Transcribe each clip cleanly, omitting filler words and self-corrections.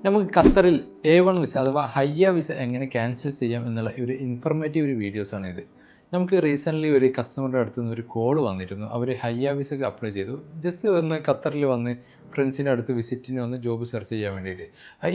നമുക്ക് ഖത്തറിൽ A1 visa അഥവാ ഹയ്യ വിസ എങ്ങനെ ക്യാൻസൽ ചെയ്യാം എന്നുള്ള ഒരു ഇൻഫർമേറ്റീവ് വീഡിയോസാണ് ഇത്. നമുക്ക് റീസെൻ്റ്ലി ഒരു കസ്റ്റമറുടെ അടുത്ത് നിന്ന് ഒരു കോൾ വന്നിരുന്നു. അവർ ഹയ്യ വിസയ്ക്ക് അപ്ലൈ ചെയ്തു. ജസ്റ്റ് ഒന്ന് ഖത്തറിൽ വന്ന് ഫ്രണ്ട്സിൻ്റെ അടുത്ത് വിസിറ്റിന് വന്ന് ജോബ് സെർച്ച് ചെയ്യാൻ വേണ്ടിയിട്ട്.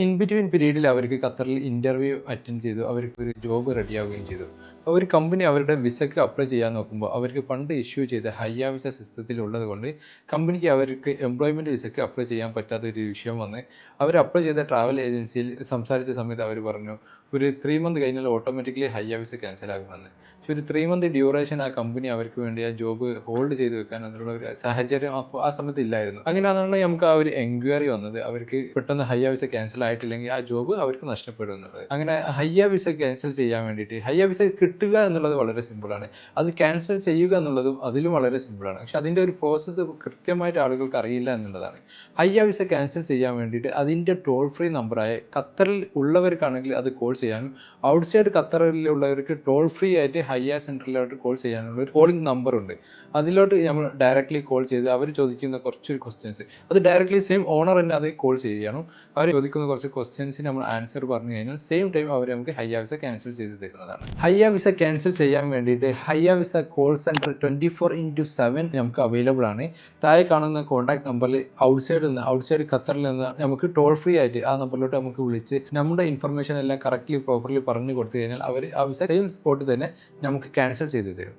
ഇൻ ബിറ്റ്വീൻ പീരീഡിൽ അവർക്ക് ഖത്തറിൽ ഇൻ്റർവ്യൂ അറ്റൻഡ് ചെയ്തു. അവർക്ക് ഒരു ജോബ് റെഡിയാവുകയും ചെയ്തു. അപ്പോൾ ഒരു കമ്പനി അവരുടെ വിസയ്ക്ക് അപ്ലൈ ചെയ്യാൻ നോക്കുമ്പോൾ അവർക്ക് പണ്ട് ഇഷ്യൂ ചെയ്ത ഹയ്യ വിസ സിസ്റ്റത്തിൽ ഉള്ളത് കൊണ്ട് കമ്പനിക്ക് അവർക്ക് എംപ്ലോയ്മെൻറ്റ് വിസയ്ക്ക് അപ്ലൈ ചെയ്യാൻ പറ്റാത്ത ഒരു വിഷയം വന്ന് അവർ അപ്ലൈ ചെയ്ത ട്രാവൽ ഏജൻസിയിൽ സംസാരിച്ച സമയത്ത് അവർ പറഞ്ഞു ഒരു 3 മന്ത് കഴിഞ്ഞാൽ ഓട്ടോമാറ്റിക്കലി ഹയ്യ വിസ ക്യാൻസൽ ആകുമെന്ന്. പക്ഷേ ഒരു 3 മന്ത് ഡ്യൂറേഷൻ ആ കമ്പനി അവർക്ക് വേണ്ടി ആ ജോബ് ഹോൾഡ് ചെയ്ത് വെക്കാൻ അതിനുള്ള ഒരു സാഹചര്യം അപ്പോൾ ആ സമയത്ത് ഇല്ലായിരുന്നു. അങ്ങനെയാണെന്നുണ്ടെങ്കിൽ നമുക്ക് ആ ഒരു എൻക്വയറി വന്നത് അവർക്ക് പെട്ടെന്ന് ഹയ്യ വിസ ക്യാൻസൽ ആയിട്ടില്ലെങ്കിൽ ആ ജോബ് അവർക്ക് നഷ്ടപ്പെടും എന്നുള്ളത്. അങ്ങനെ ഹയ്യ വിസ ക്യാൻസൽ ചെയ്യാൻ വേണ്ടിയിട്ട് ഹയ്യ വിസ കിട്ടുക എന്നുള്ളത് വളരെ സിമ്പിളാണ്. അത് ക്യാൻസൽ ചെയ്യുക എന്നുള്ളതും അതിലും വളരെ സിമ്പിളാണ്. പക്ഷേ അതിൻ്റെ ഒരു പ്രോസസ്സ് കൃത്യമായിട്ട് ആളുകൾക്ക് അറിയില്ല എന്നുള്ളതാണ്. ഹയ്യ വിസ ക്യാൻസൽ ചെയ്യാൻ വേണ്ടിയിട്ട് അതിൻ്റെ ടോൾ ഫ്രീ നമ്പറായ ഖത്തറിൽ ഉള്ളവർക്കാണെങ്കിൽ അത് കോൾ ചെയ്യാനും ഔട്ട്സൈഡ് ഖത്തറിലുള്ളവർക്ക് ടോൾ ഫ്രീ ആയിട്ട് ഹയ്യ സെൻറ്ററിലോട്ട് കോൾ ചെയ്യാനുള്ള ഒരു കോളിംഗ് നമ്പറുണ്ട്. അതിലോട്ട് നമ്മൾ ഡയറക്റ്റ്ലി കോൾ ചെയ്ത് അവർ ചോദിക്കുന്ന കുറച്ച് ക്വസ്റ്റ്യൻസ് അത് ഡയറക്റ്റ്ലി സെയിം ഓണർ തന്നെ അത് കോൾ ചെയ്യണം. അവർ ചോദിക്കുന്ന കുറച്ച് ക്വസ്റ്റ്യൻസിന് നമ്മൾ ആൻസർ പറഞ്ഞു കഴിഞ്ഞാൽ സെയിം ടൈം അവർ നമുക്ക് ഹയ്യ വിസ ക്യാൻസൽ ചെയ്ത് തരുന്നതാണ്. ഹയ്യ വിസ ക്യാൻസൽ ചെയ്യാൻ വേണ്ടിയിട്ട് ഹയ്യ വിസ കോൾ സെൻറ്റർ 24/7 നമുക്ക് അവൈലബിൾ ആണ്. താഴെ കാണുന്ന കോൺടാക്ട് നമ്പറിൽ ഔട്ട്സൈഡ് ഖത്തറിൽ നിന്ന് നമുക്ക് ടോൾ ഫ്രീ ആയിട്ട് ആ നമ്പറിലോട്ട് നമുക്ക് വിളിച്ച് നമ്മുടെ ഇൻഫർമേഷൻ എല്ലാം കറക്റ്റ്ലി പ്രോപ്പർലി പറഞ്ഞു കൊടുത്തു കഴിഞ്ഞാൽ അവർ ആ വിസ സെയിം സ്പോട്ടിൽ തന്നെ നമുക്ക് ക്യാൻസൽ ചെയ്ത് തരും.